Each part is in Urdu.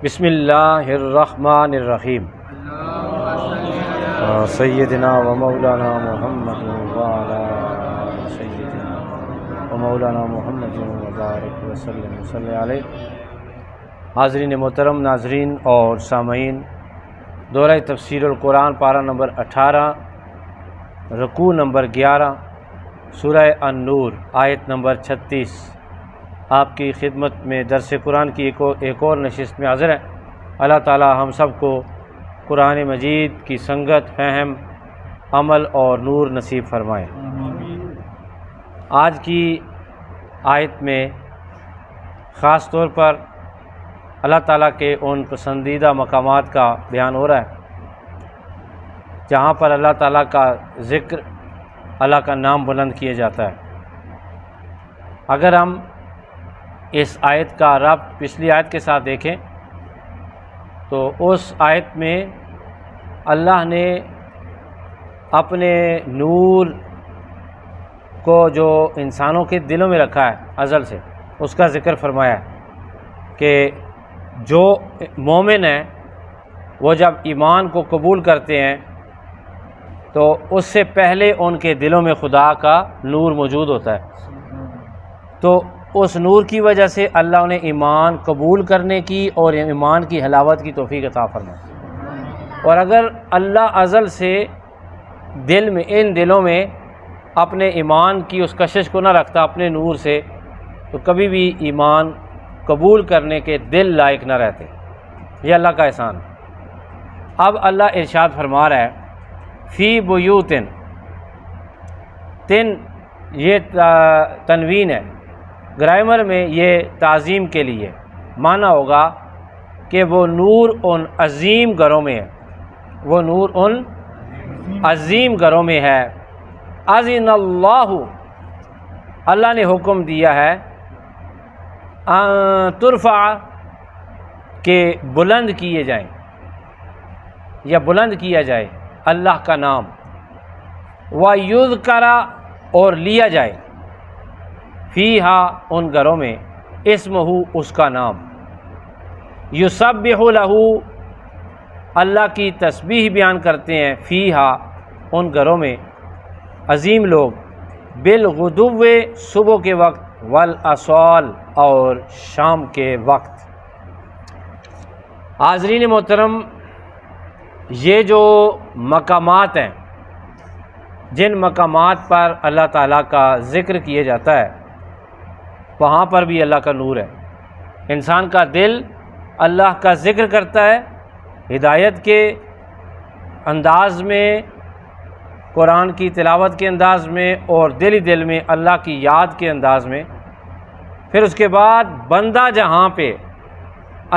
بسم اللہ الرحمن الرحیم سیدنا و مولانا محمد وعلی سیدنا و مولانا محمد وبارک وسلم صلی علیہ۔ حاضرین محترم، ناظرین اور سامعین، دورہ تفسیر القرآن پارہ نمبر 18، رکوع نمبر 11، سورہ النور آیت نمبر 36 آپ کی خدمت میں درس قرآن کی ایک اور نشست میں حاضر ہے۔ اللہ تعالی ہم سب کو قرآن مجید کی سنگت، فہم، عمل اور نور نصیب فرمائے۔ آج کی آیت میں خاص طور پر اللہ تعالیٰ کے ان پسندیدہ مقامات کا بیان ہو رہا ہے جہاں پر اللہ تعالیٰ کا ذکر، اللہ کا نام بلند کیا جاتا ہے۔ اگر ہم اس آیت کا ربط پچھلی آیت کے ساتھ دیکھیں تو اس آیت میں اللہ نے اپنے نور کو جو انسانوں کے دلوں میں رکھا ہے ازل سے، اس کا ذکر فرمایا ہے کہ جو مومن ہیں وہ جب ایمان کو قبول کرتے ہیں تو اس سے پہلے ان کے دلوں میں خدا کا نور موجود ہوتا ہے، تو اس نور کی وجہ سے اللہ انہیں ایمان قبول کرنے کی اور ایمان کی حلاوت کی توفیق عطا فرمائے۔ اور اگر اللہ ازل سے دل میں، ان دلوں میں اپنے ایمان کی اس کشش کو نہ رکھتا اپنے نور سے، تو کبھی بھی ایمان قبول کرنے کے دل لائق نہ رہتے۔ یہ اللہ کا احسان ہے۔ اب اللہ ارشاد فرما رہا ہے فی بیوتن، یہ تنوین ہے، گرامر میں یہ تعظیم کے لیے معنی ہوگا کہ وہ نور ان عظیم گھروں میں ہے، وہ نور ان عظیم گھروں میں ہے۔ اذن اللہ نے حکم دیا ہے ترفع، کہ بلند کیے جائیں یا بلند کیا جائے اللہ کا نام، وَيُذْكَرَ، اور لیا جائے فیہا، ان گھروں میں، اسمہ، اس کا نام، یسبح لہ، اللہ کی تسبیح بیان کرتے ہیں، فیہا، ان گھروں میں عظیم لوگ، بالغدو، صبح کے وقت، والآصال، اور شام کے وقت۔ حاضرین محترم، یہ جو مقامات ہیں، جن مقامات پر اللہ تعالیٰ کا ذکر کیا جاتا ہے، وہاں پر بھی اللہ کا نور ہے۔ انسان کا دل اللہ کا ذکر کرتا ہے ہدایت کے انداز میں، قرآن کی تلاوت کے انداز میں، اور دل ہی دل میں اللہ کی یاد کے انداز میں۔ پھر اس کے بعد بندہ جہاں پہ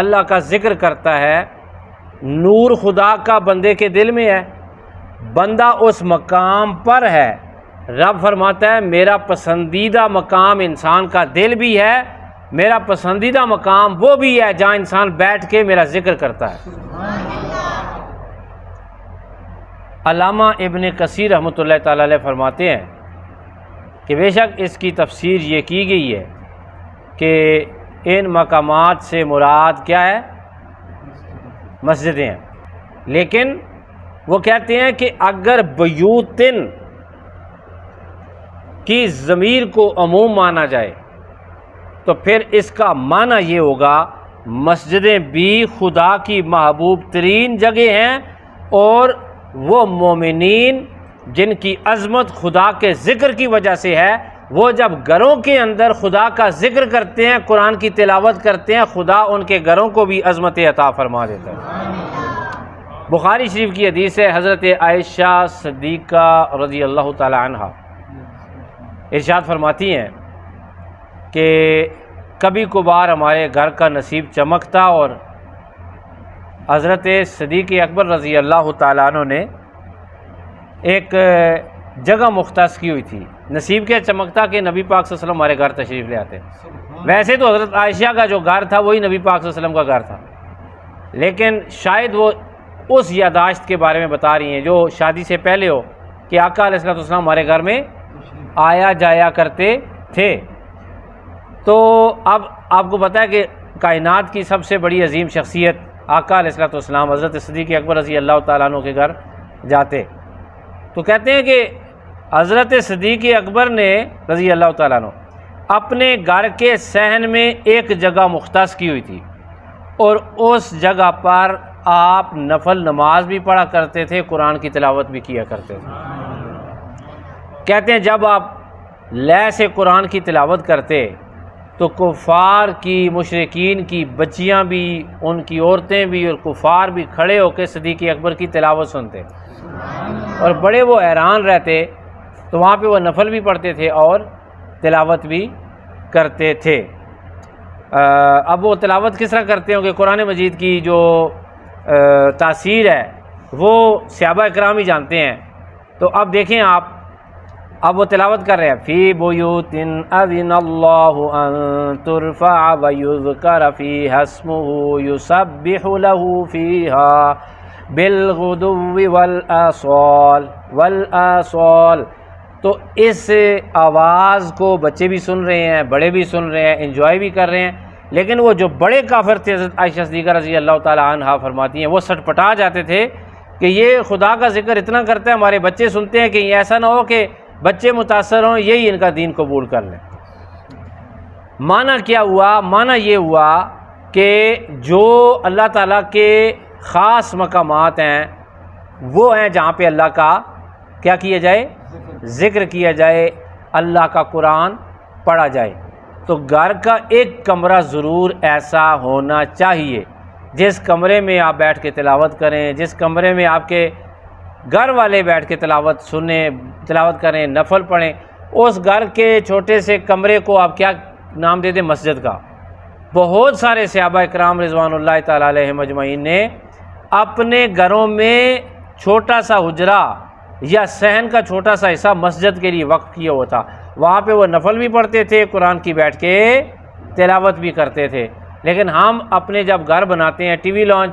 اللہ کا ذکر کرتا ہے، نور خدا کا بندے کے دل میں ہے، بندہ اس مقام پر ہے۔ رب فرماتا ہے میرا پسندیدہ مقام انسان کا دل بھی ہے، میرا پسندیدہ مقام وہ بھی ہے جہاں انسان بیٹھ کے میرا ذکر کرتا ہے۔ علامہ ابن کثیر رحمۃ اللہ تعالی علیہ فرماتے ہیں کہ بے شک اس کی تفسیر یہ کی گئی ہے کہ ان مقامات سے مراد کیا ہے؟ مسجدیں ہیں، لیکن وہ کہتے ہیں کہ اگر بیوتن کی ضمیر کو عموم مانا جائے تو پھر اس کا معنی یہ ہوگا مسجدیں بھی خدا کی محبوب ترین جگہ ہیں، اور وہ مومنین جن کی عظمت خدا کے ذکر کی وجہ سے ہے، وہ جب گھروں کے اندر خدا کا ذکر کرتے ہیں، قرآن کی تلاوت کرتے ہیں، خدا ان کے گھروں کو بھی عظمت عطا فرما دیتا ہے۔ بخاری شریف کی حدیث ہے، حضرت عائشہ صدیقہ رضی اللہ تعالی عنہ ارشاد فرماتی ہیں کہ کبھی کبھار ہمارے گھر کا نصیب چمکتا، اور حضرت صدیق اکبر رضی اللہ تعالیٰ عنہ نے ایک جگہ مختص کی ہوئی تھی۔ نصیب کیا چمکتا کہ نبی پاک صلی اللہ علیہ وسلم ہمارے گھر تشریف لے آتے۔ ویسے تو حضرت عائشہ کا جو گھر تھا وہی نبی پاک صلی اللہ علیہ وسلم کا گھر تھا، لیکن شاید وہ اس یاداشت کے بارے میں بتا رہی ہیں جو شادی سے پہلے ہو کہ آقا علیہ السلام ہمارے گھر میں آیا جایا کرتے تھے۔ تو اب آپ کو پتہ ہے کہ کائنات کی سب سے بڑی عظیم شخصیت آقا علیہ الصلوۃ والسلام حضرت صدیق اکبر رضی اللہ تعالیٰ عنہ کے گھر جاتے تو کہتے ہیں کہ حضرت صدیق اکبر نے رضی اللہ تعالیٰ عنہ اپنے گھر کے صحن میں ایک جگہ مختص کی ہوئی تھی، اور اس جگہ پر آپ نفل نماز بھی پڑھا کرتے تھے، قرآن کی تلاوت بھی کیا کرتے تھے۔ کہتے ہیں جب آپ لے سے قرآن کی تلاوت کرتے تو کفار کی، مشرکین کی بچیاں بھی، ان کی عورتیں بھی اور کفار بھی کھڑے ہو کے صدیق اکبر کی تلاوت سنتے اور بڑے وہ حیران رہتے۔ تو وہاں پہ وہ نفل بھی پڑھتے تھے اور تلاوت بھی کرتے تھے۔ اب وہ تلاوت کس طرح کرتے ہوں کہ قرآن مجید کی جو تاثیر ہے وہ صحابہ اکرام ہی جانتے ہیں۔ تو اب دیکھیں آپ، اب وہ تلاوت کر رہے ہیں فی بیوت اذن اللہ ان ترفع ویذکر فیہا اسمہ یسبح لہ فیہا بالغدو والآصال۔ تو اس آواز کو بچے بھی سن رہے ہیں، بڑے بھی سن رہے ہیں، انجوائے بھی کر رہے ہیں، لیکن وہ جو بڑے کافر تھے حضرت عائشہ صدیقہ رضی اللہ تعالیٰ عنہا فرماتی ہیں وہ سٹپٹا جاتے تھے کہ یہ خدا کا ذکر اتنا کرتا ہے، ہمارے بچے سنتے ہیں، کہ ایسا نہ ہو کہ بچے متاثر ہوں، یہی ان کا دین قبول کر لیں۔ معنی کیا ہوا؟ معنی یہ ہوا کہ جو اللہ تعالیٰ کے خاص مقامات ہیں وہ ہیں جہاں پہ اللہ کا کیا کیا جائے؟ ذکر کیا جائے، اللہ کا قرآن پڑھا جائے۔ تو گھر کا ایک کمرہ ضرور ایسا ہونا چاہیے جس کمرے میں آپ بیٹھ کے تلاوت کریں، جس کمرے میں آپ کے گھر والے بیٹھ کے تلاوت سنیں، تلاوت کریں، نفل پڑھیں۔ اس گھر کے چھوٹے سے کمرے کو آپ کیا نام دے دیں؟ مسجد کا۔ بہت سارے صحابہ اکرام رضوان اللہ تعالیٰ علیہم اجمعین نے اپنے گھروں میں چھوٹا سا حجرہ یا صحن کا چھوٹا سا حصہ مسجد کے لیے وقف کیا ہوا تھا، وہاں پہ وہ نفل بھی پڑھتے تھے، قرآن کی بیٹھ کے تلاوت بھی کرتے تھے۔ لیکن ہم اپنے جب گھر بناتے ہیں، ٹی وی لانچ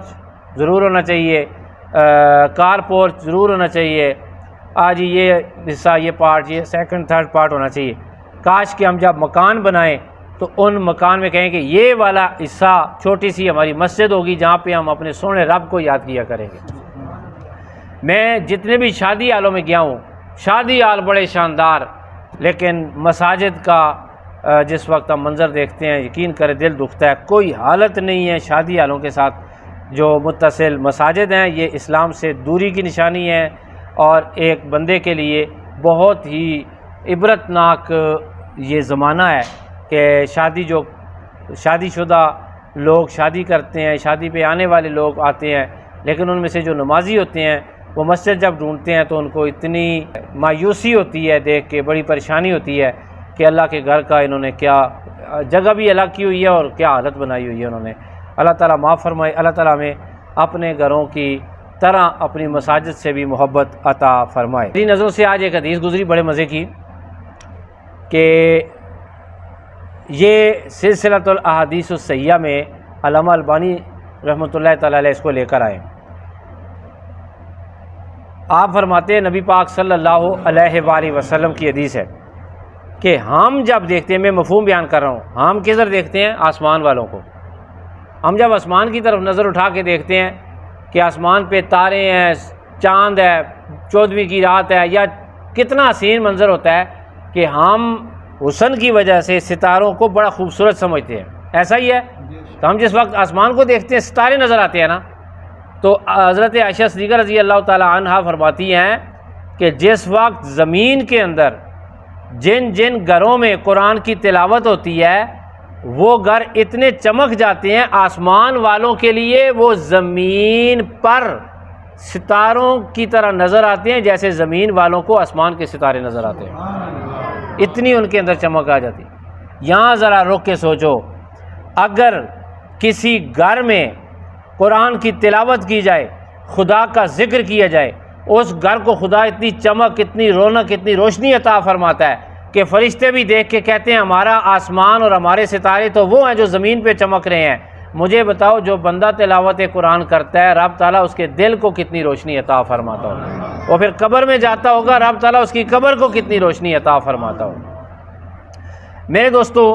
ضرور ہونا چاہیے، کار پورچ ضرور ہونا چاہیے، آج یہ حصہ، یہ پارٹ، یہ سیکنڈ تھرڈ پارٹ ہونا چاہیے۔ کاش کہ ہم جب مکان بنائیں تو ان مکان میں کہیں کہ یہ والا حصہ چھوٹی سی ہماری مسجد ہوگی جہاں پہ ہم اپنے سونے رب کو یاد کیا کریں گے۔ میں جتنے بھی شادی حالوں میں گیا ہوں، شادی حال بڑے شاندار، لیکن مساجد کا جس وقت ہم منظر دیکھتے ہیں یقین کرے دل دکھتا ہے۔ کوئی حالت نہیں ہے شادی حالوں کے ساتھ جو متصل مساجد ہیں، یہ اسلام سے دوری کی نشانی ہے، اور ایک بندے کے لیے بہت ہی عبرتناک یہ زمانہ ہے کہ شادی شدہ لوگ شادی کرتے ہیں، شادی پہ آنے والے لوگ آتے ہیں، لیکن ان میں سے جو نمازی ہوتے ہیں وہ مسجد جب ڈھونڈتے ہیں تو ان کو اتنی مایوسی ہوتی ہے دیکھ کے، بڑی پریشانی ہوتی ہے کہ اللہ کے گھر کا انہوں نے کیا جگہ بھی الگ کی ہوئی ہے اور کیا حالت بنائی ہوئی ہے انہوں نے۔ اللہ تعالیٰ معاف فرمائے، اللہ تعالیٰ ہمیں اپنے گھروں کی طرح اپنی مساجد سے بھی محبت عطا فرمائے۔ میری نظروں سے آج ایک حدیث گزری بڑے مزے کی کہ یہ سلسلۃ الاحادیث الصحیحہ میں علامہ البانی رحمۃ اللہ تعالیٰ علیہ اس کو لے کر آئے۔ آپ فرماتے ہیں نبی پاک صلی اللہ علیہ وآلہ وسلم کی حدیث ہے کہ ہم جب دیکھتے ہیں، میں مفہوم بیان کر رہا ہوں، ہم کدھر دیکھتے ہیں؟ آسمان والوں کو۔ ہم جب آسمان کی طرف نظر اٹھا کے دیکھتے ہیں کہ آسمان پہ تارے ہیں، چاند ہے، 14ویں کی رات ہے، یا کتنا حسین منظر ہوتا ہے کہ ہم حسن کی وجہ سے ستاروں کو بڑا خوبصورت سمجھتے ہیں۔ ایسا ہی ہے، تو ہم جس وقت آسمان کو دیکھتے ہیں ستارے نظر آتے ہیں نا، تو حضرت عائشہ صدیقہ رضی اللہ تعالی عنہا فرماتی ہیں کہ جس وقت زمین کے اندر جن جن گھروں میں قرآن کی تلاوت ہوتی ہے وہ گھر اتنے چمک جاتے ہیں، آسمان والوں کے لیے وہ زمین پر ستاروں کی طرح نظر آتے ہیں جیسے زمین والوں کو آسمان کے ستارے نظر آتے ہیں، اتنی ان کے اندر چمک آ جاتی۔ یہاں ذرا رک کے سوچو، اگر کسی گھر میں قرآن کی تلاوت کی جائے، خدا کا ذکر کیا جائے، اس گھر کو خدا اتنی چمک، اتنی رونق، اتنی روشنی عطا فرماتا ہے کہ فرشتے بھی دیکھ کے کہتے ہیں ہمارا آسمان اور ہمارے ستارے تو وہ ہیں جو زمین پہ چمک رہے ہیں۔ مجھے بتاؤ جو بندہ تلاوت قرآن کرتا ہے رب تعالیٰ اس کے دل کو کتنی روشنی عطا فرماتا ہوگا، وہ پھر قبر میں جاتا ہوگا رب تعالیٰ اس کی قبر کو کتنی روشنی عطا فرماتا ہوگا۔ میرے دوستو،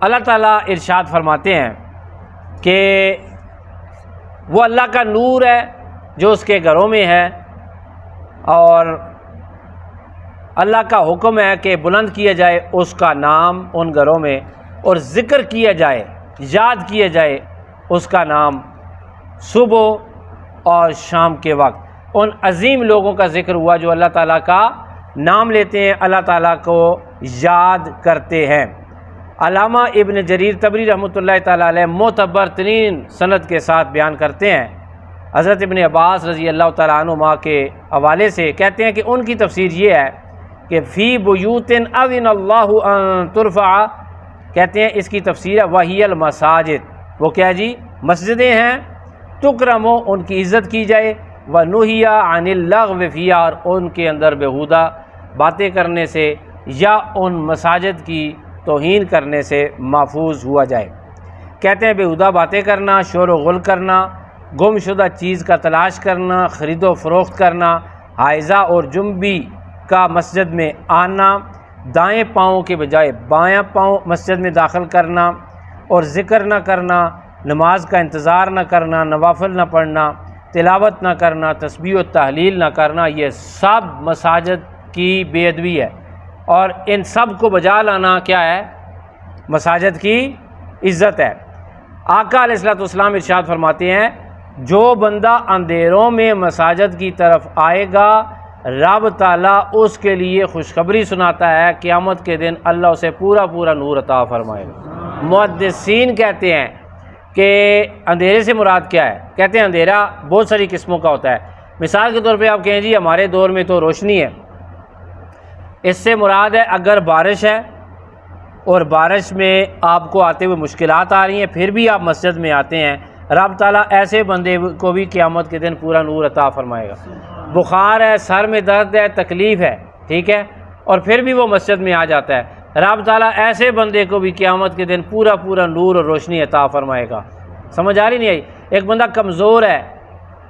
اللہ تعالیٰ ارشاد فرماتے ہیں کہ وہ اللہ کا نور ہے جو اس کے گھروں میں ہے، اور اللہ کا حکم ہے کہ بلند کیا جائے اس کا نام ان گھروں میں، اور ذکر کیا جائے، یاد کیا جائے اس کا نام صبح اور شام کے وقت۔ ان عظیم لوگوں کا ذکر ہوا جو اللہ تعالیٰ کا نام لیتے ہیں، اللہ تعالیٰ کو یاد کرتے ہیں۔ علامہ ابن جریر طبری رحمۃ اللہ تعالیٰ علیہ معتبر ترین سند کے ساتھ بیان کرتے ہیں، حضرت ابن عباس رضی اللہ تعالیٰ عنہما کے حوالے سے کہتے ہیں کہ ان کی تفسیر یہ ہے کہ فی بیوت اذن اللہ ان ترفع، کہتے ہیں اس کی تفسیر ہے وہی المساجد، وہ کیا جی؟ مسجدیں ہیں، تکرم، ان کی عزت کی جائے، ونہی عن اللغو فیہا، اور ان کے اندر بیہودہ باتیں کرنے سے یا ان مساجد کی توہین کرنے سے محفوظ ہوا جائے۔ کہتے ہیں بیہودہ باتیں کرنا، شور و غل کرنا، گم شدہ چیز کا تلاش کرنا، خرید و فروخت کرنا، حائضہ اور جنبی کا مسجد میں آنا، دائیں پاؤں کے بجائے بایاں پاؤں مسجد میں داخل کرنا، اور ذکر نہ کرنا، نماز کا انتظار نہ کرنا، نوافل نہ پڑھنا، تلاوت نہ کرنا، تسبیح و تحلیل نہ کرنا، یہ سب مساجد کی بے ادبی ہے، اور ان سب کو بجا لانا کیا ہے؟ مساجد کی عزت ہے۔ آقا علیہ الصلوۃ والسلام ارشاد فرماتے ہیں جو بندہ اندھیروں میں مساجد کی طرف آئے گا، رب تعالیٰ اس کے لیے خوشخبری سناتا ہے، قیامت کے دن اللہ اسے پورا پورا نور عطا فرمائے گا۔ محدثین کہتے ہیں کہ اندھیرے سے مراد کیا ہے؟ کہتے ہیں اندھیرا بہت ساری قسموں کا ہوتا ہے۔ مثال کے طور پہ آپ کہیں جی ہمارے دور میں تو روشنی ہے، اس سے مراد ہے اگر بارش ہے اور بارش میں آپ کو آتے ہوئے مشکلات آ رہی ہیں پھر بھی آپ مسجد میں آتے ہیں، رب تعالیٰ ایسے بندے کو بھی قیامت کے دن پورا نور عطا فرمائے گا۔ بخار ہے، سر میں درد ہے، تکلیف ہے، ٹھیک ہے، اور پھر بھی وہ مسجد میں آ جاتا ہے، رب تعالیٰ ایسے بندے کو بھی قیامت کے دن پورا پورا نور اور روشنی عطا فرمائے گا۔ سمجھ آ رہی نہیں آئی؟ ایک بندہ کمزور ہے،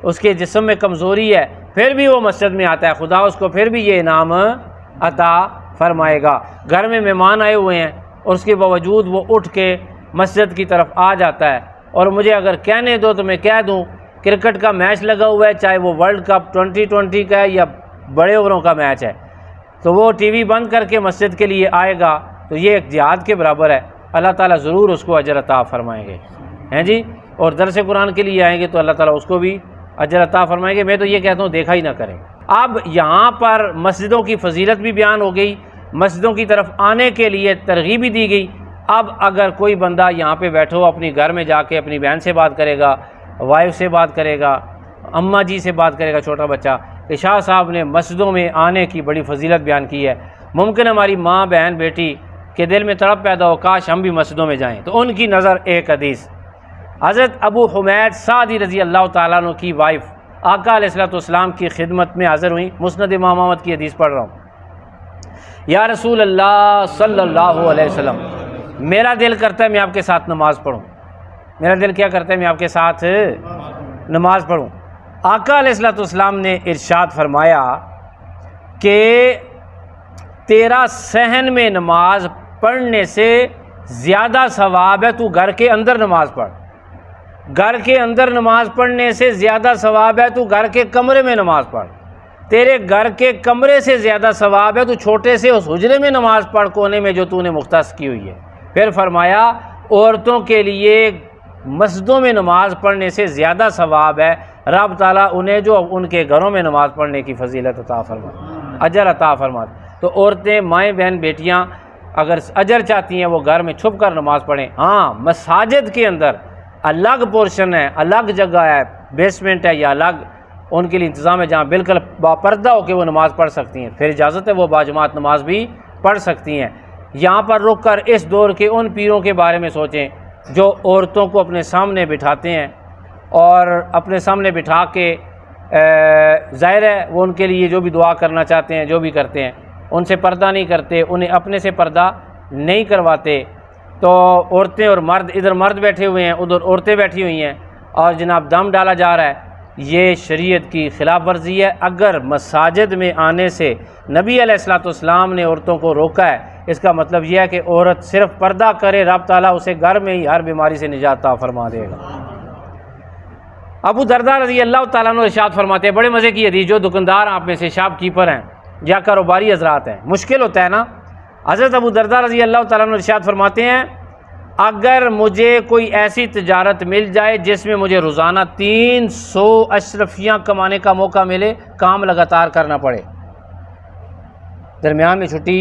اس کے جسم میں کمزوری ہے، پھر بھی وہ مسجد میں آتا ہے، خدا اس کو پھر بھی یہ انعام عطا فرمائے گا۔ گھر میں مہمان آئے ہوئے ہیں اور اس کے باوجود وہ اٹھ کے مسجد کی طرف آ جاتا ہے، اور مجھے اگر کہنے دو تو میں کہہ دوں کرکٹ کا میچ لگا ہوا ہے، چاہے وہ ورلڈ کپ 2020 کا ہے یا بڑے اووروں کا میچ ہے، تو وہ ٹی وی بند کر کے مسجد کے لیے آئے گا تو یہ ایک جہاد کے برابر ہے، اللہ تعالیٰ ضرور اس کو اجر عطا فرمائیں گے، ہیں جی۔ اور درس قرآن کے لیے آئیں گے تو اللہ تعالیٰ اس کو بھی اجر عطا فرمائیں گے۔ میں تو یہ کہتا ہوں دیکھا ہی نہ کریں۔ اب یہاں پر مسجدوں کی فضیلت بھی بیان ہو گئی، مسجدوں کی طرف آنے کے لیے ترغیب بھی دی گئی۔ اب اگر کوئی بندہ یہاں پہ بیٹھو اپنی گھر میں جا کے اپنی بہن سے بات کرے گا، وائف سے بات کرے گا، اماں جی سے بات کرے گا، چھوٹا بچہ، کہ شاہ صاحب نے مسجدوں میں آنے کی بڑی فضیلت بیان کی ہے، ممکن ہماری ماں بہن بیٹی کے دل میں تڑپ پیدا ہو کاش ہم بھی مسجدوں میں جائیں، تو ان کی نظر ایک حدیث حضرت ابو حمید سعدی رضی اللہ تعالیٰ عنہ کی وائف آقا علیہ الصلوۃ والسلام کی خدمت میں حاضر ہوئیں۔ مسند امام احمد کی حدیث پڑھ رہا ہوں۔ یا رسول اللہ صلی اللہ علیہ وسلم، میرا دل کرتا ہے میں آپ کے ساتھ نماز پڑھوں، میرا دل کیا کرتا ہے میں آپ کے ساتھ نماز پڑھوں۔ آقا علیہ الصلوۃ والسلام نے ارشاد فرمایا کہ تیرا صحن میں نماز پڑھنے سے زیادہ ثواب ہے تو گھر کے اندر نماز پڑھ، گھر کے اندر نماز پڑھنے سے زیادہ ثواب ہے تو گھر کے کمرے میں نماز پڑھ، تیرے گھر کے کمرے سے زیادہ ثواب ہے تو چھوٹے سے اس حجرے میں نماز پڑھ کونے میں جو تو نے مختص کی ہوئی ہے۔ پھر فرمایا عورتوں کے لیے مسجدوں میں نماز پڑھنے سے زیادہ ثواب ہے، رب تعالیٰ انہیں جو ان کے گھروں میں نماز پڑھنے کی فضیلت عطا فرما، اجر عطا فرما۔ تو عورتیں، مائیں، بہن، بیٹیاں اگر اجر چاہتی ہیں وہ گھر میں چھپ کر نماز پڑھیں۔ ہاں، مساجد کے اندر الگ پورشن ہے، الگ جگہ ہے، بیسمنٹ ہے یا الگ ان کے لیے انتظام ہے جہاں بالکل باپردہ ہو کے وہ نماز پڑھ سکتی ہیں، پھر اجازت ہے وہ باجماعت نماز بھی پڑھ سکتی ہیں۔ یہاں پر رک کر اس دور کے ان پیروں کے بارے میں سوچیں جو عورتوں کو اپنے سامنے بٹھاتے ہیں اور اپنے سامنے بٹھا کے ظاہر ہے وہ ان کے لیے جو بھی دعا کرنا چاہتے ہیں جو بھی کرتے ہیں ان سے پردہ نہیں کرتے، انہیں اپنے سے پردہ نہیں کرواتے۔ تو عورتیں اور مرد، ادھر مرد بیٹھے ہوئے ہیں ادھر عورتیں بیٹھی ہوئی ہیں اور جناب دم ڈالا جا رہا ہے، یہ شریعت کی خلاف ورزی ہے۔ اگر مساجد میں آنے سے نبی علیہ الصلوۃ والسلام نے عورتوں کو روکا ہے، اس کا مطلب یہ ہے کہ عورت صرف پردہ کرے، رب تعالیٰ اسے گھر میں ہی ہر بیماری سے نجات عطا فرما دے گا۔ ابو درداء رضی اللہ تعالیٰ عنہ ارشاد فرماتے ہیں، بڑے مزے کی حدیث، جو دکاندار آپ میں سے شاپ کیپر ہیں یا کاروباری حضرات ہیں، مشکل ہوتا ہے نا۔ حضرت ابو درداء رضی اللہ تعالیٰ عنہ ارشاد فرماتے ہیں، اگر مجھے کوئی ایسی تجارت مل جائے جس میں مجھے روزانہ 300 اشرفیاں کمانے کا موقع ملے، کام لگاتار کرنا پڑے، درمیان میں چھٹی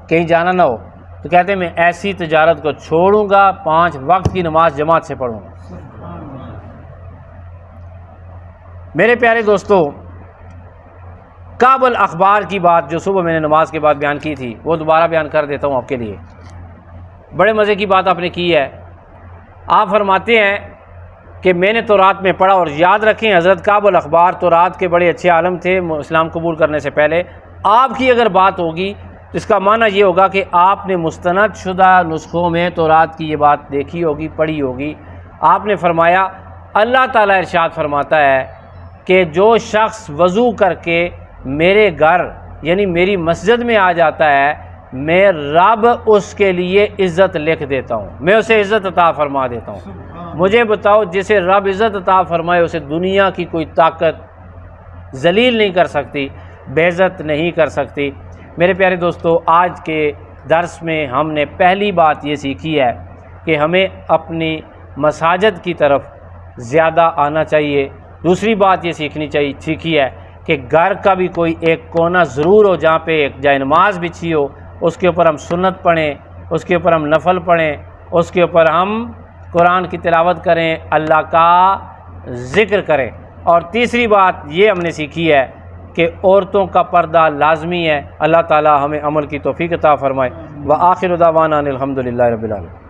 کہیں جانا نہ ہو، تو کہتے ہیں میں ایسی تجارت کو چھوڑوں گا، 5 وقت کی نماز جماعت سے پڑھوں گا۔ میرے پیارے دوستو، کعب الاخبار کی بات جو صبح میں نے نماز کے بعد بیان کی تھی، وہ دوبارہ بیان کر دیتا ہوں آپ کے لیے۔ بڑے مزے کی بات آپ نے کی ہے۔ آپ فرماتے ہیں کہ میں نے تورات میں پڑھا، اور یاد رکھیں حضرت کعب الاخبار تورات کے بڑے اچھے عالم تھے اسلام قبول کرنے سے پہلے۔ آپ کی اگر بات ہوگی تو اس کا معنی یہ ہوگا کہ آپ نے مستند شدہ نسخوں میں تورات کی یہ بات دیکھی ہوگی، پڑھی ہوگی۔ آپ نے فرمایا، اللہ تعالیٰ ارشاد فرماتا ہے کہ جو شخص وضو کر کے میرے گھر یعنی میری مسجد میں آ جاتا ہے، میں رب اس کے لیے عزت لکھ دیتا ہوں، میں اسے عزت عطا فرما دیتا ہوں۔ مجھے بتاؤ، جسے رب عزت عطا فرمائے اسے دنیا کی کوئی طاقت ذلیل نہیں کر سکتی، بے عزت نہیں کر سکتی۔ میرے پیارے دوستو، آج کے درس میں ہم نے پہلی بات یہ سیکھی ہے کہ ہمیں اپنی مساجد کی طرف زیادہ آنا چاہیے۔ دوسری بات یہ سیکھی ہے کہ گھر کا بھی کوئی ایک کونا ضرور ہو جہاں پہ ایک جائے نماز بچھی ہو، اس کے اوپر ہم سنت پڑھیں، اس کے اوپر ہم نفل پڑھیں، اس کے اوپر ہم قرآن کی تلاوت کریں، اللہ کا ذکر کریں۔ اور تیسری بات یہ ہم نے سیکھی ہے کہ عورتوں کا پردہ لازمی ہے۔ اللہ تعالی ہمیں عمل کی توفیق عطا فرمائے۔ وآخر دعوانا ان الحمد للہ رب العالمین۔